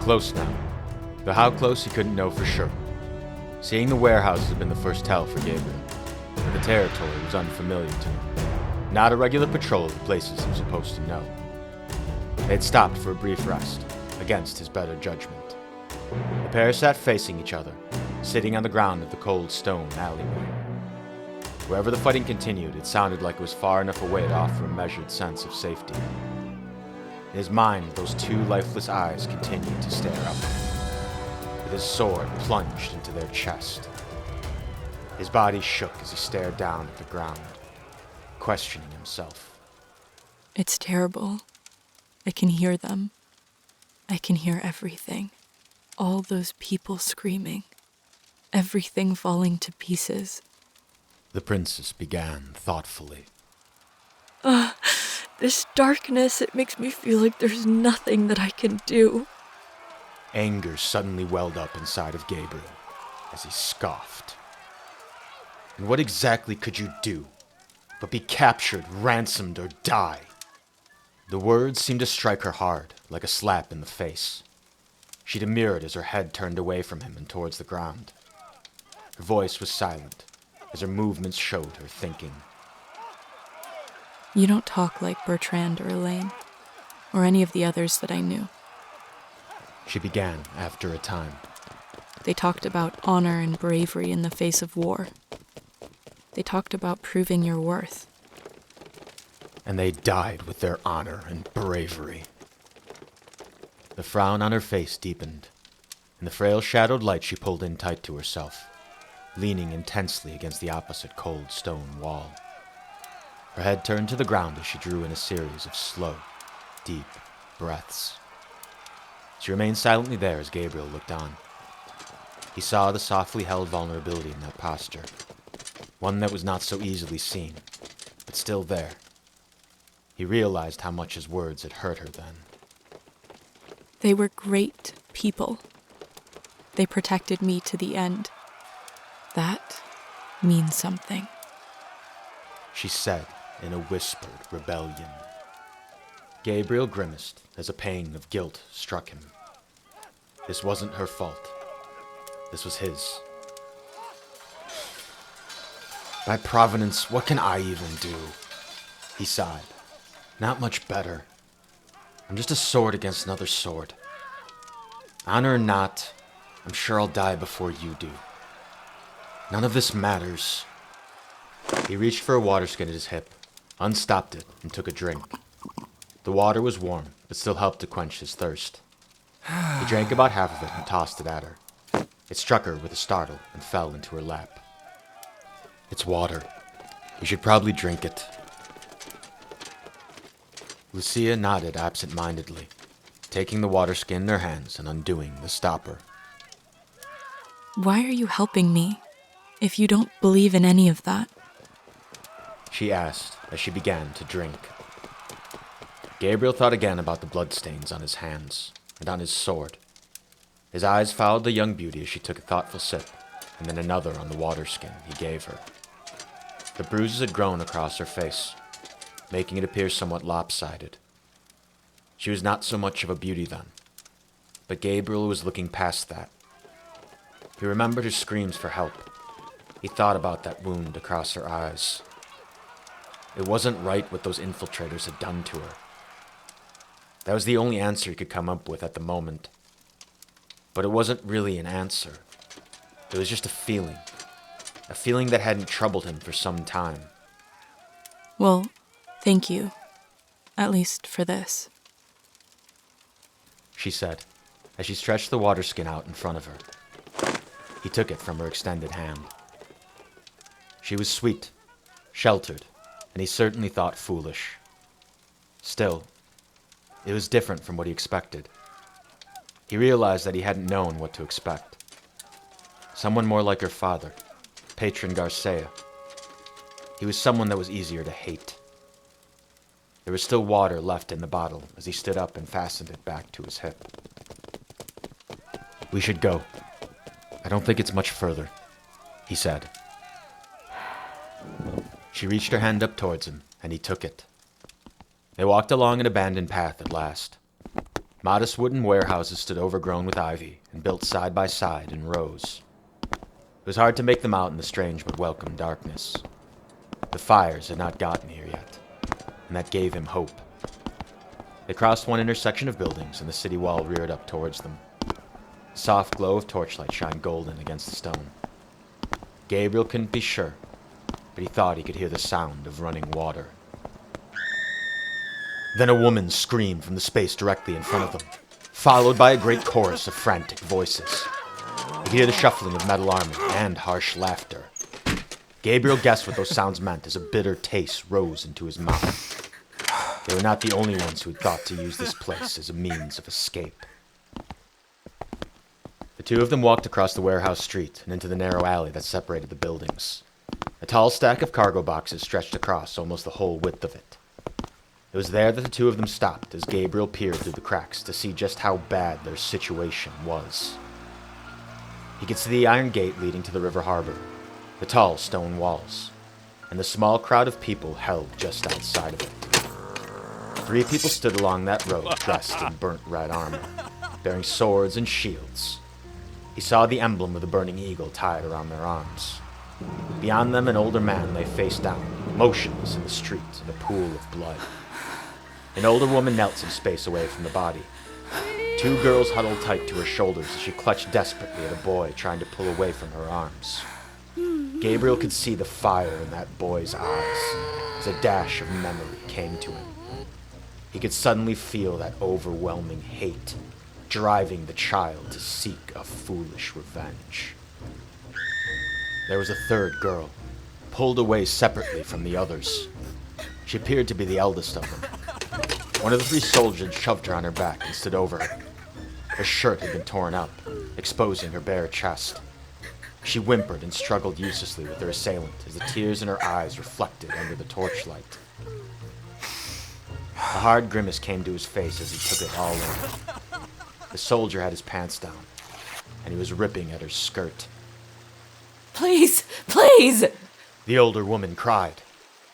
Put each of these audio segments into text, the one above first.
close now, though how close he couldn't know for sure. Seeing the warehouses had been the first tell for Gabriel, but the territory was unfamiliar to him. Not a regular patrol of the places he was supposed to know. They had stopped for a brief rest, against his better judgment. The pair sat facing each other, sitting on the ground of the cold stone alleyway. Wherever the fighting continued, it sounded like it was far enough away to offer a measured sense of safety. In his mind, those two lifeless eyes continued to stare up, with his sword plunged into their chest. His body shook as he stared down at the ground, questioning himself. It's terrible. I can hear them. I can hear everything. All those people screaming. Everything falling to pieces. The princess began thoughtfully. This darkness, it makes me feel like there's nothing that I can do. Anger suddenly welled up inside of Gabriel as he scoffed. And what exactly could you do but be captured, ransomed, or die? The words seemed to strike her hard, like a slap in the face. She demurred as her head turned away from him and towards the ground. Her voice was silent, as her movements showed her thinking. You don't talk like Bertrand or Elaine, or any of the others that I knew. She began after a time. They talked about honor and bravery in the face of war. They talked about proving your worth. And they died with their honor and bravery. The frown on her face deepened. In the frail shadowed light she pulled in tight to herself, leaning intensely against the opposite cold stone wall. Her head turned to the ground as she drew in a series of slow, deep breaths. She remained silently there as Gabriel looked on. He saw the softly held vulnerability in that posture, one that was not so easily seen, but still there. He realized how much his words had hurt her then. They were great people. They protected me to the end. That means something. She said in a whispered rebellion. Gabriel grimaced as a pang of guilt struck him. This wasn't her fault. This was his. By providence, what can I even do? He sighed. Not much better. I'm just a sword against another sword. Honor or not, I'm sure I'll die before you do. None of this matters. He reached for a water skin at his hip, unstopped it, and took a drink. The water was warm, but still helped to quench his thirst. He drank about half of it and tossed it at her. It struck her with a startle and fell into her lap. It's water. You should probably drink it. Lucia nodded absent-mindedly, taking the water skin in her hands and undoing the stopper. Why are you helping me, if you don't believe in any of that? She asked as she began to drink. Gabriel thought again about the bloodstains on his hands and on his sword. His eyes followed the young beauty as she took a thoughtful sip, and then another on the water skin he gave her. The bruises had grown across her face, making it appear somewhat lopsided. She was not so much of a beauty then, but Gabriel was looking past that. He remembered her screams for help. He thought about that wound across her eyes. It wasn't right what those infiltrators had done to her. That was the only answer he could come up with at the moment. But it wasn't really an answer. It was just a feeling that hadn't troubled him for some time. Well, thank you. At least for this. She said, as she stretched the water skin out in front of her. He took it from her extended hand. She was sweet, sheltered, and he certainly thought foolish. Still, it was different from what he expected. He realized that he hadn't known what to expect. Someone more like her father, Patron Garcia. He was someone that was easier to hate. There was still water left in the bottle as he stood up and fastened it back to his hip. We should go. I don't think it's much further, he said. She reached her hand up towards him, and he took it. They walked along an abandoned path at last. Modest wooden warehouses stood overgrown with ivy and built side by side in rows. It was hard to make them out in the strange but welcome darkness. The fires had not gotten here yet, and that gave him hope. They crossed one intersection of buildings, and the city wall reared up towards them. The soft glow of torchlight shined golden against the stone. Gabriel couldn't be sure, but he thought he could hear the sound of running water. Then a woman screamed from the space directly in front of them, followed by a great chorus of frantic voices. He could hear the shuffling of metal armor and harsh laughter. Gabriel guessed what those sounds meant as a bitter taste rose into his mouth. They were not the only ones who had thought to use this place as a means of escape. The two of them walked across the warehouse street and into the narrow alley that separated the buildings. A tall stack of cargo boxes stretched across almost the whole width of it. It was there that the two of them stopped as Gabriel peered through the cracks to see just how bad their situation was. He could see the iron gate leading to the river harbor, the tall stone walls, and the small crowd of people held just outside of it. 3 people stood along that road dressed in burnt red armor, bearing swords and shields. He saw the emblem of the burning eagle tied around their arms. Beyond them, an older man lay face down, motionless in the street in a pool of blood. An older woman knelt some space away from the body. 2 girls huddled tight to her shoulders as she clutched desperately at a boy trying to pull away from her arms. Gabriel could see the fire in that boy's eyes as a dash of memory came to him. He could suddenly feel that overwhelming hate, driving the child to seek a foolish revenge. There was a 3rd girl, pulled away separately from the others. She appeared to be the eldest of them. One of the 3 soldiers shoved her on her back and stood over her. Her shirt had been torn up, exposing her bare chest. She whimpered and struggled uselessly with her assailant as the tears in her eyes reflected under the torchlight. A hard grimace came to his face as he took it all in. The soldier had his pants down, and he was ripping at her skirt. Please, please! The older woman cried.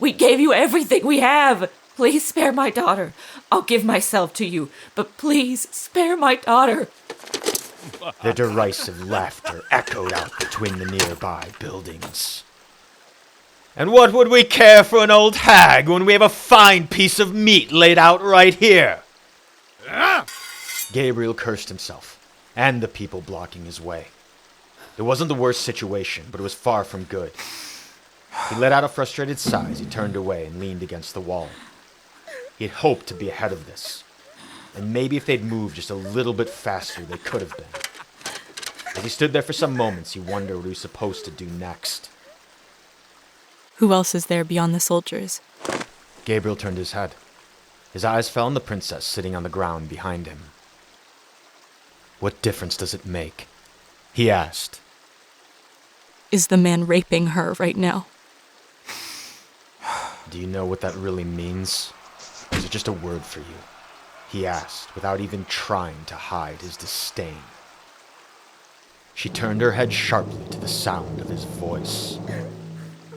We gave you everything we have! Please spare my daughter. I'll give myself to you, but please spare my daughter. The derisive laughter echoed out between the nearby buildings. And what would we care for an old hag when we have a fine piece of meat laid out right here? Gabriel cursed himself, and the people blocking his way. It wasn't the worst situation, but it was far from good. He let out a frustrated sigh as he turned away and leaned against the wall. He had hoped to be ahead of this, and maybe if they'd moved just a little bit faster, they could have been. As he stood there for some moments, he wondered what he was supposed to do next. Who else is there beyond the soldiers? Gabriel turned his head. His eyes fell on the princess sitting on the ground behind him. What difference does it make? He asked. Is the man raping her right now? Do you know what that really means? Or is it just a word for you? He asked, without even trying to hide his disdain. She turned her head sharply to the sound of his voice.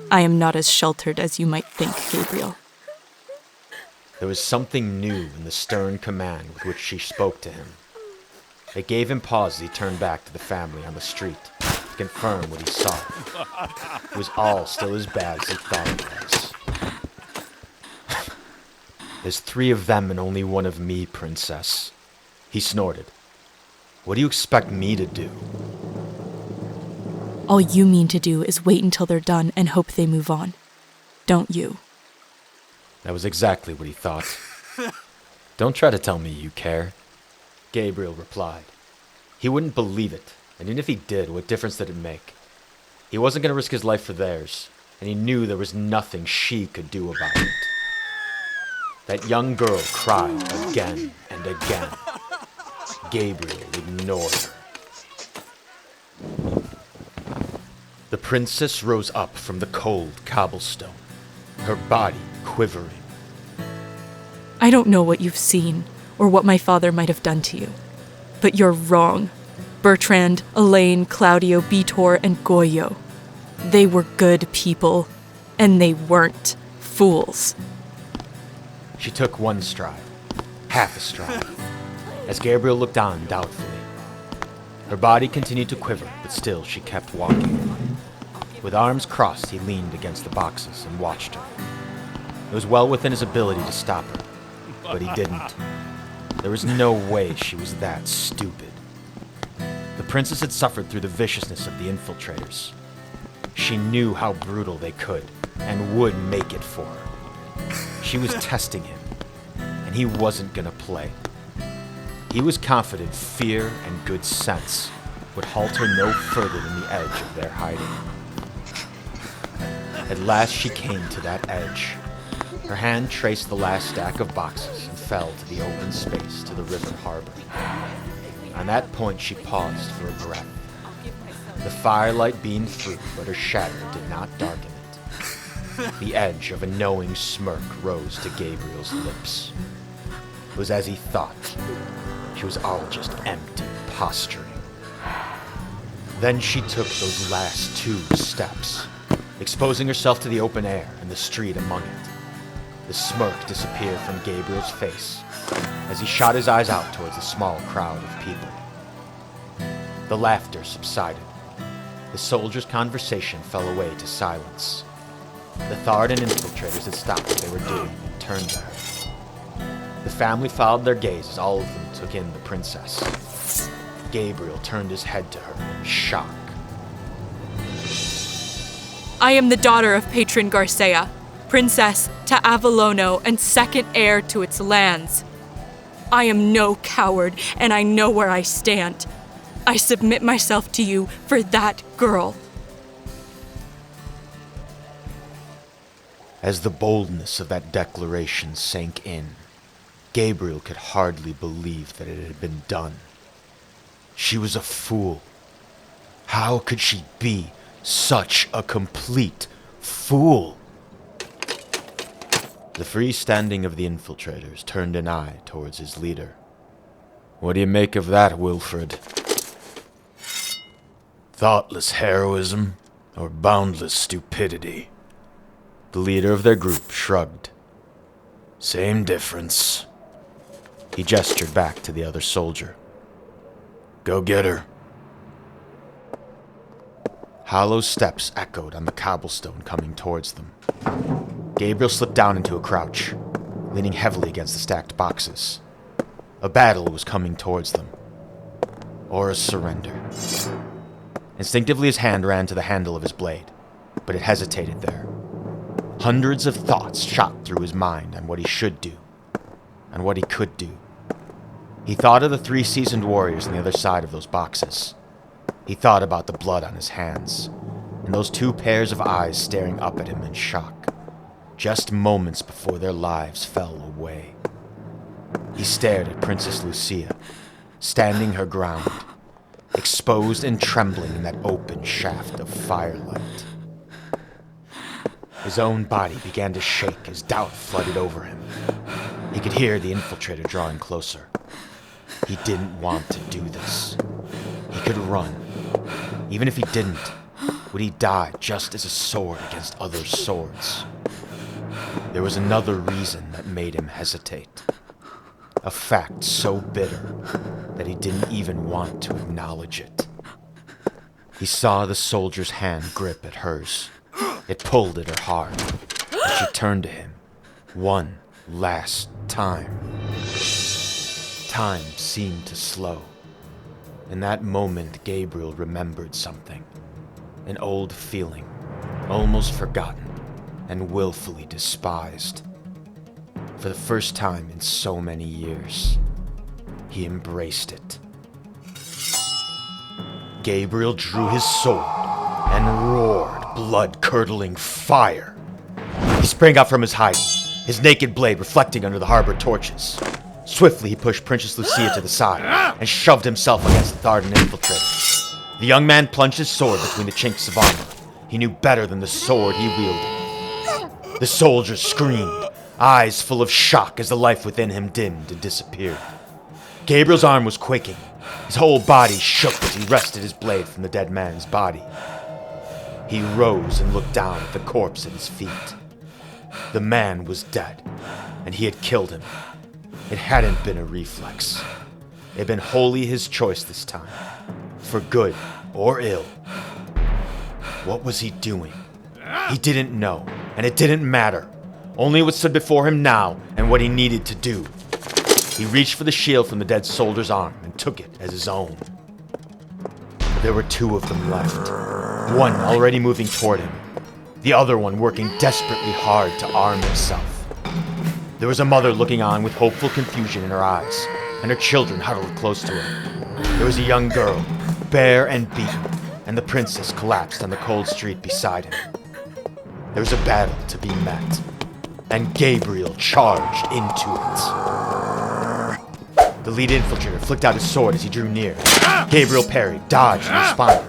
I am not as sheltered as you might think, Gabriel. There was something new in the stern command with which she spoke to him. It gave him pause as he turned back to the family on the street to confirm what he saw. It was all still as bad as he thought it was. There's 3 of them and only 1 of me, princess. He snorted. What do you expect me to do? All you mean to do is wait until they're done and hope they move on. Don't you? That was exactly what he thought. Don't try to tell me you care, Gabriel replied. He wouldn't believe it, and even if he did, what difference did it make? He wasn't going to risk his life for theirs, and he knew there was nothing she could do about it. That young girl cried again and again. Gabriel ignored her. The princess rose up from the cold cobblestone, her body quivering. I don't know what you've seen, or what my father might have done to you. But you're wrong. Bertrand, Elaine, Claudio, Bitor, and Goyo. They were good people, and they weren't fools. She took 1 stride, half a stride, as Gabriel looked on doubtfully. Her body continued to quiver, but still she kept walking. With arms crossed, he leaned against the boxes and watched her. It was well within his ability to stop her, but he didn't. There was no way she was that stupid. The princess had suffered through the viciousness of the infiltrators. She knew how brutal they could and would make it for her. She was testing him, and he wasn't gonna play. He was confident fear and good sense would halt her no further than the edge of their hiding. At last she came to that edge. Her hand traced the last stack of boxes and fell to the open space to the river harbor. On that point she paused for a breath. The firelight beamed through, but her shadow did not darken it. The edge of a knowing smirk rose to Gabriel's lips. It was as he thought. She was all just empty posturing. Then she took those last 2 steps, exposing herself to the open air and the street among it. The smirk disappeared from Gabriel's face as he shot his eyes out towards the small crowd of people. The laughter subsided. The soldiers' conversation fell away to silence. The Thardis infiltrators had stopped what they were doing and turned to her. The family followed their gaze as all of them took in the princess. Gabriel turned his head to her in shock. I am the daughter of Patron Garcia, princess to Avalono and second heir to its lands. I am no coward, and I know where I stand. I submit myself to you for that girl. As the boldness of that declaration sank in, Gabriel could hardly believe that it had been done. She was a fool. How could she be such a complete fool? The freestanding of the infiltrators turned an eye towards his leader. What do you make of that, Wilfred? Thoughtless heroism or boundless stupidity? The leader of their group shrugged. Same difference. He gestured back to the other soldier. Go get her. Hollow steps echoed on the cobblestone coming towards them. Gabriel slipped down into a crouch, leaning heavily against the stacked boxes. A battle was coming towards them. Or a surrender. Instinctively his hand ran to the handle of his blade, but it hesitated there. Hundreds of thoughts shot through his mind on what he should do, and what he could do. He thought of the 3 seasoned warriors on the other side of those boxes. He thought about the blood on his hands, and those 2 pairs of eyes staring up at him in shock, just moments before their lives fell away. He stared at Princess Lucia, standing her ground, exposed and trembling in that open shaft of firelight. His own body began to shake as doubt flooded over him. He could hear the infiltrator drawing closer. He didn't want to do this. He could run. Even if he didn't, would he die just as a sword against other swords? There was another reason that made him hesitate. A fact so bitter that he didn't even want to acknowledge it. He saw the soldier's hand grip at hers. It pulled at her hard, and she turned to him one last time. Time seemed to slow. In that moment, Gabriel remembered something. An old feeling, almost forgotten and willfully despised. For the first time in so many years, he embraced it. Gabriel drew his sword and roared blood-curdling fire. He sprang out from his hiding, his naked blade reflecting under the harbor torches. Swiftly he pushed Princess Lucia to the side and shoved himself against the Thardis infiltrator. The young man plunged his sword between the chinks of armor. He knew better than the sword he wielded. The soldier screamed, eyes full of shock as the life within him dimmed and disappeared. Gabriel's arm was quaking. His whole body shook as he wrested his blade from the dead man's body. He rose and looked down at the corpse at his feet. The man was dead, and he had killed him. It hadn't been a reflex. It had been wholly his choice this time, for good or ill. What was he doing? He didn't know, and it didn't matter. Only what stood before him now and what he needed to do. He reached for the shield from the dead soldier's arm and took it as his own. But there were two of them left. One already moving toward him. The other one working desperately hard to arm himself. There was a mother looking on with hopeful confusion in her eyes, and her children huddled close to her. There was a young girl, bare and beaten, and the princess collapsed on the cold street beside him. There was a battle to be met, and Gabriel charged into it. The lead infiltrator flicked out his sword as he drew near. Gabriel parried, dodged, and responded.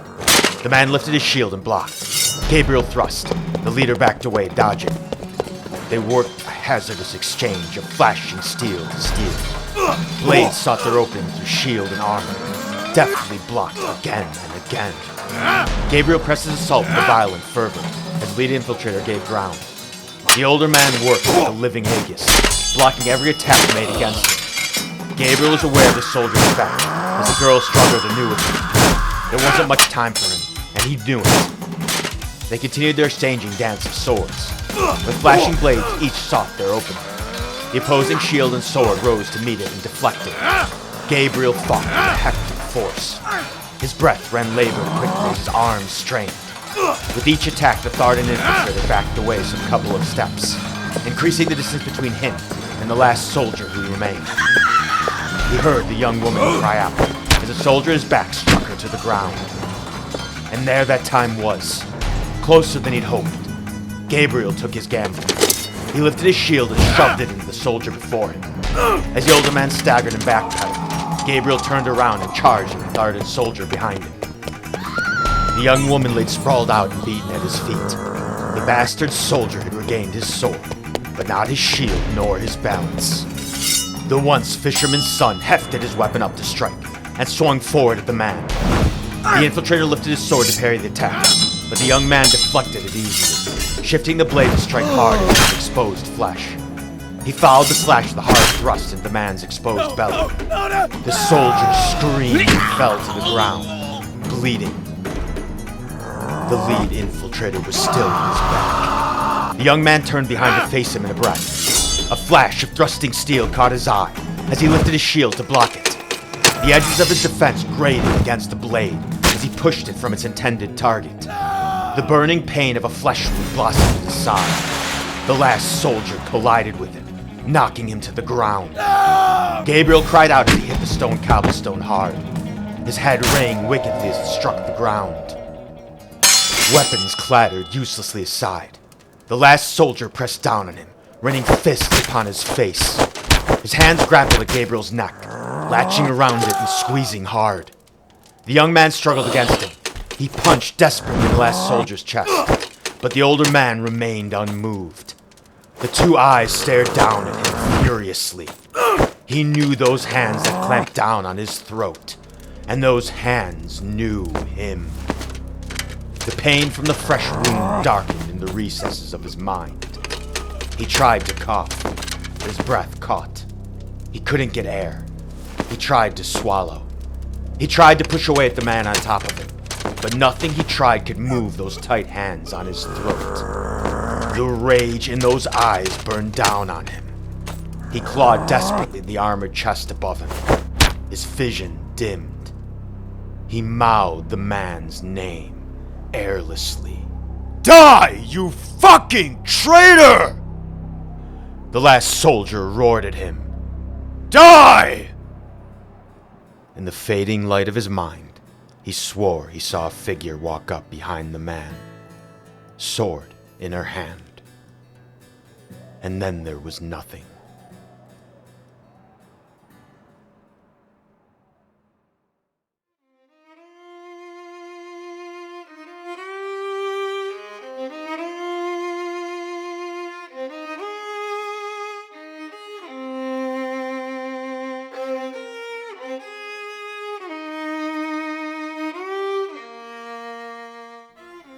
The man lifted his shield and blocked. Gabriel thrust. The leader backed away, dodging. They worked a hazardous exchange of flashing steel to steel. Blades sought their opening through shield and armor, deftly blocked again and again. Gabriel pressed his assault with a violent fervor as the lead infiltrator gave ground. The older man worked like a living Aegis, blocking every attack made against him. Gabriel was aware of the soldier's effect as the girl struggled anew with him. There wasn't much time for him, and he knew it. They continued their exchanging dance of swords. With flashing blades, each sought their opening. The opposing shield and sword rose to meet it and deflected. Gabriel fought with a hectic force. His breath ran labored quickly as his arms strained. With each attack, the Thardis infiltrator backed away some couple of steps, increasing the distance between him and the last soldier who remained. He heard the young woman cry out as a soldier at his back struck her to the ground. And there that time was, closer than he'd hoped. Gabriel took his gamble. He lifted his shield and shoved it into the soldier before him. As the older man staggered and backpedaled, Gabriel turned around and charged at the Thardis soldier behind him. The young woman laid sprawled out and beaten at his feet. The bastard soldier had regained his sword, but not his shield nor his balance. The once fisherman's son hefted his weapon up to strike and swung forward at the man. The infiltrator lifted his sword to parry the attack, but the young man deflected it easily, shifting the blade to strike hard into his exposed flesh. He followed the slash with a hard thrust into the man's exposed belly. The soldier screamed and fell to the ground, bleeding. The lead infiltrator was still on his back. The young man turned behind to face him in a breath. A flash of thrusting steel caught his eye as he lifted his shield to block it. The edges of his defense grated against the blade as he pushed it from its intended target. The burning pain of a flesh wound blossomed at his side. The last soldier collided with him, knocking him to the ground. Gabriel cried out as he hit the stone cobblestone hard. His head rang wickedly as it struck the ground. Weapons clattered uselessly aside. The last soldier pressed down on him, raining fists upon his face. His hands grappled at Gabriel's neck, latching around it and squeezing hard. The young man struggled against him. He punched desperately in the last soldier's chest, but the older man remained unmoved. The two eyes stared down at him furiously. He knew those hands that clamped down on his throat, and those hands knew him. The pain from the fresh wound darkened in the recesses of his mind. He tried to cough, but his breath caught. He couldn't get air. He tried to swallow. He tried to push away at the man on top of him, but nothing he tried could move those tight hands on his throat. The rage in those eyes burned down on him. He clawed desperately at the armored chest above him. His vision dimmed. He mouthed the man's name, airlessly. "Die, you fucking traitor!" The last soldier roared at him. "Die!" In the fading light of his mind, he swore he saw a figure walk up behind the man, sword in her hand. And then there was nothing.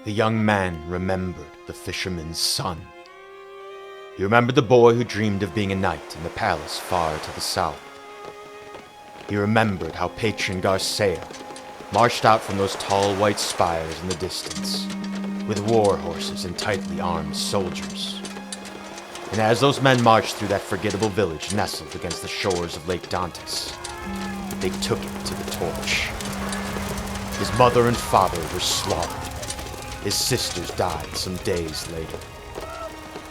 The young man remembered the fisherman's son. He remembered the boy who dreamed of being a knight in the palace far to the south. He remembered how patron Garcia marched out from those tall white spires in the distance, with war horses and tightly armed soldiers. And as those men marched through that forgettable village nestled against the shores of Lake Dantes, they took it to the torch. His mother and father were slaughtered. His sisters died some days later.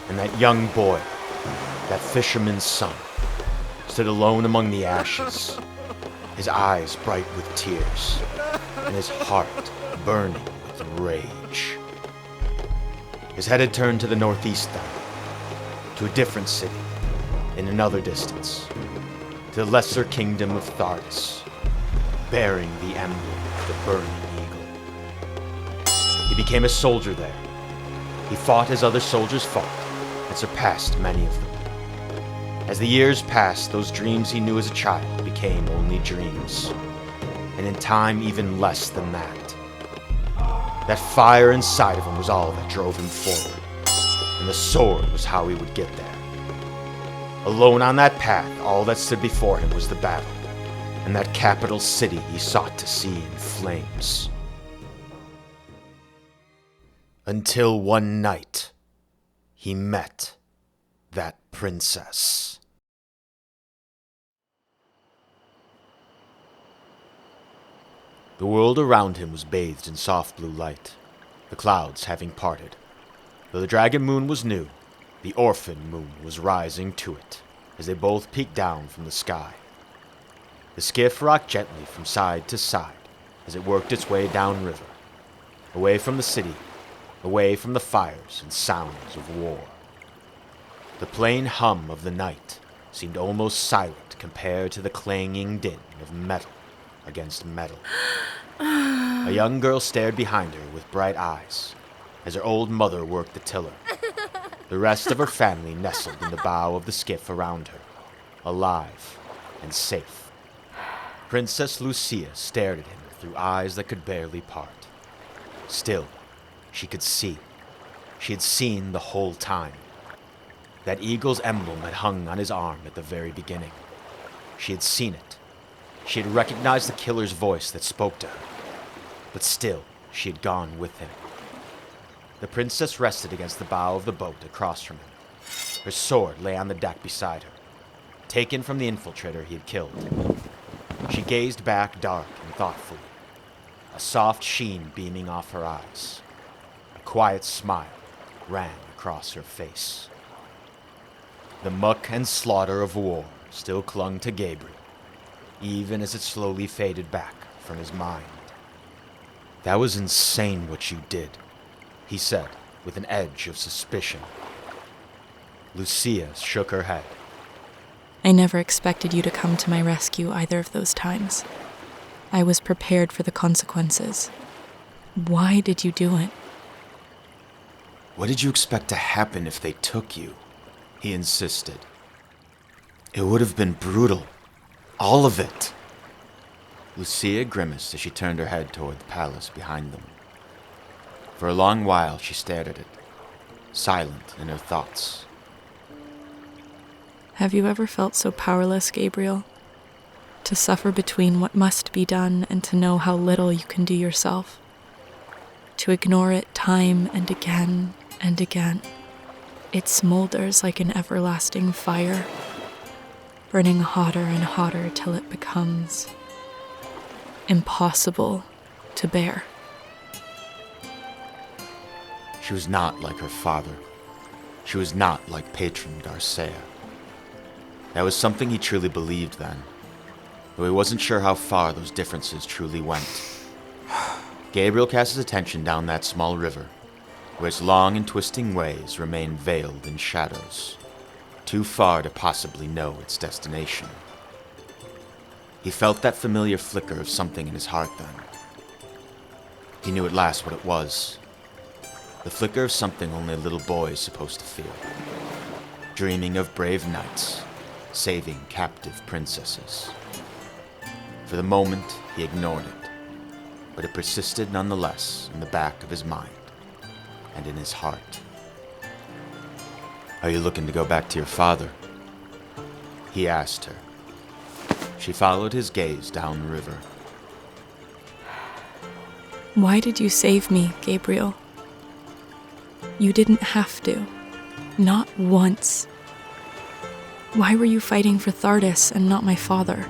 And that young boy, that fisherman's son, stood alone among the ashes, his eyes bright with tears, and his heart burning with rage. His head had turned to the northeast then, to a different city, in another distance, to the lesser kingdom of Thardis, bearing the emblem of the burning eagle. He became a soldier there. He fought as other soldiers fought, and surpassed many of them. As the years passed, those dreams he knew as a child became only dreams, and in time even less than that. That fire inside of him was all that drove him forward, and the sword was how he would get there. Alone on that path, all that stood before him was the battle, and that capital city he sought to see in flames. Until one night, he met that princess. The world around him was bathed in soft blue light, the clouds having parted. Though the dragon moon was new, the orphan moon was rising to it, as they both peeked down from the sky. The skiff rocked gently from side to side as it worked its way downriver, away from the city, away from the fires and sounds of war. The plain hum of the night seemed almost silent compared to the clanging din of metal against metal. A young girl stared behind her with bright eyes as her old mother worked the tiller. The rest of her family nestled in the bow of the skiff around her, alive and safe. Princess Lucia stared at him through eyes that could barely part. Still, she could see. She had seen the whole time. That eagle's emblem had hung on his arm at the very beginning. She had seen it. She had recognized the killer's voice that spoke to her. But still, she had gone with him. The princess rested against the bow of the boat across from him. Her sword lay on the deck beside her, taken from the infiltrator he had killed. She gazed back dark and thoughtfully, a soft sheen beaming off her eyes. A quiet smile ran across her face. The muck and slaughter of war still clung to Gabriel, even as it slowly faded back from his mind. "That was insane what you did," he said, with an edge of suspicion. Lucia shook her head. I never expected you to come to my rescue either of those times. I was prepared for the consequences. Why did you do it? "What did you expect to happen if they took you?" he insisted. "It would have been brutal. All of it." Lucia grimaced as she turned her head toward the palace behind them. For a long while she stared at it, silent in her thoughts. Have you ever felt so powerless, Gabriel? To suffer between what must be done and to know how little you can do yourself? To ignore it time and again and again. It smolders like an everlasting fire, burning hotter and hotter till it becomes impossible to bear. She was not like her father. She was not like patron Garcia. That was something he truly believed then, though he wasn't sure how far those differences truly went. Gabriel cast his attention down that small river, where its long and twisting ways remained veiled in shadows, too far to possibly know its destination. He felt that familiar flicker of something in his heart then. He knew at last what it was. The flicker of something only a little boy is supposed to feel. Dreaming of brave knights, saving captive princesses. For the moment, he ignored it, but it persisted nonetheless in the back of his mind and in his heart. "Are you looking to go back to your father?" he asked her. She followed his gaze down the river. Why did you save me, Gabriel? You didn't have to. Not once. Why were you fighting for Thardis and not my father?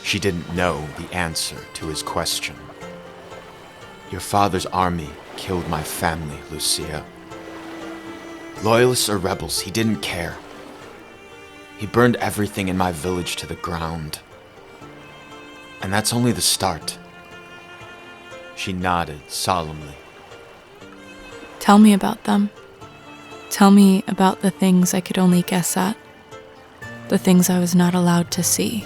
She didn't know the answer to his question. Your father's army killed my family, Lucia. Loyalists or rebels, he didn't care. He burned everything in my village to the ground. And that's only the start. She nodded solemnly. Tell me about them. Tell me about the things I could only guess at. The things I was not allowed to see.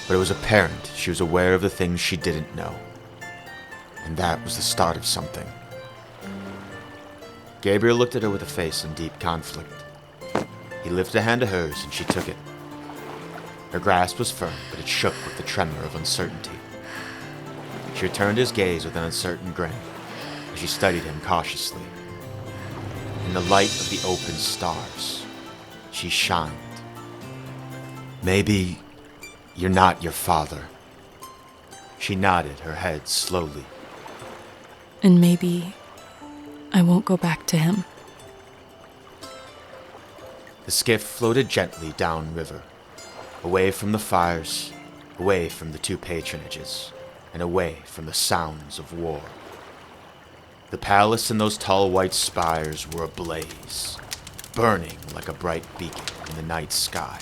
But it was apparent she was aware of the things she didn't know. And that was the start of something. Gabriel looked at her with a face in deep conflict. He lifted a hand to hers and she took it. Her grasp was firm, but it shook with the tremor of uncertainty. She returned his gaze with an uncertain grin as she studied him cautiously. In the light of the open stars, she shined. Maybe you're not your father. She nodded her head slowly. And maybe I won't go back to him. The skiff floated gently downriver, away from the fires, away from the two patronages, and away from the sounds of war. The palace and those tall white spires were ablaze, burning like a bright beacon in the night sky,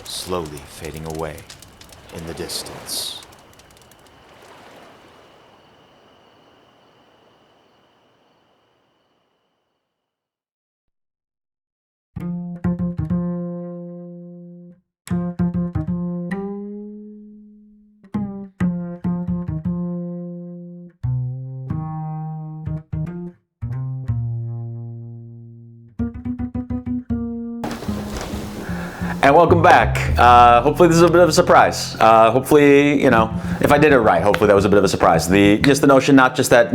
slowly fading away in the distance. And welcome back. Hopefully this is a bit of a surprise. Hopefully, if I did it right, hopefully that was a bit of a surprise. Just the notion, not just that,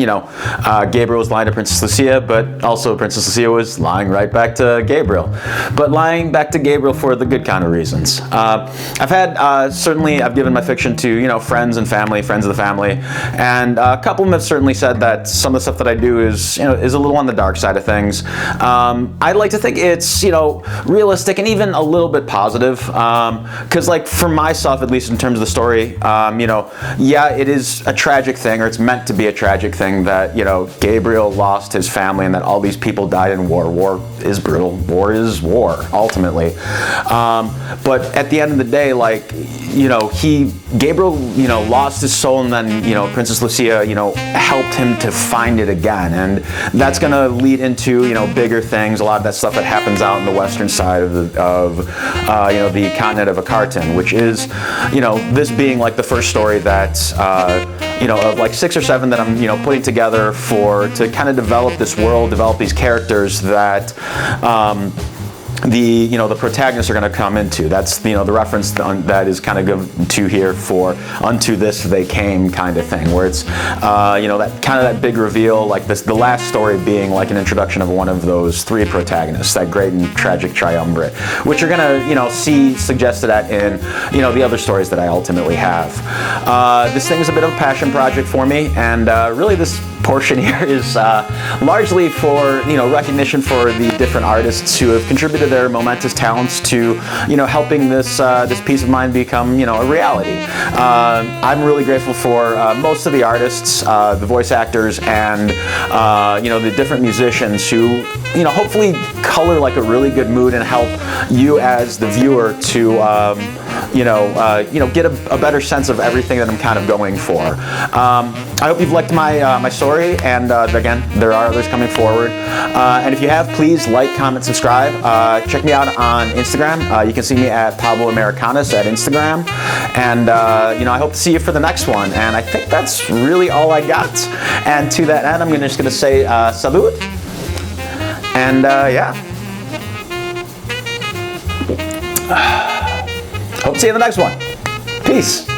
Gabriel was lying to Princess Lucia, but also Princess Lucia was lying right back to Gabriel. But lying back to Gabriel for the good kind of reasons. I've given my fiction to, friends and family, friends of the family, and a couple of them have certainly said that some of the stuff that I do is a little on the dark side of things. I'd like to think it's, realistic and even a little bit positive, because for myself, at least in terms of the story, it is a tragic thing, or it's meant to be a tragic thing that, Gabriel lost his family and that all these people died in war. War is brutal. War is war, ultimately. But at the end of the day, Gabriel, lost his soul, and then, Princess Lucia, helped him to find it again. And that's going to lead into, bigger things, a lot of that stuff that happens out in the western side of the continent of Enarten, which is, this being the first story that, of 6 or 7 that I'm, putting together to kind of develop this world, develop these characters that, the protagonists are going to come into. That's the reference that is kind of given to here for "unto this they came" kind of thing, where it's that kind of that big reveal, the last story being an introduction of one of those 3 protagonists, that great and tragic triumvirate, which you're going to see suggested at in the other stories that I ultimately have. This thing is a bit of a passion project for me, and really this portion here is largely for recognition for the different artists who have contributed their momentous talents to helping this piece of mine become a reality. I'm really grateful for most of the artists, the voice actors, and the different musicians who hopefully color a really good mood and help you as the viewer to get a better sense of everything that I'm kind of going for. I hope you've liked my story, and again, there are others coming forward. And if you have, please like, comment, subscribe. Check me out on Instagram. You can see me at Pablo Americanus at Instagram. And I hope to see you for the next one. And I think that's really all I got. And to that end, I'm just going to say salud. And hope to see you in the next one. Peace.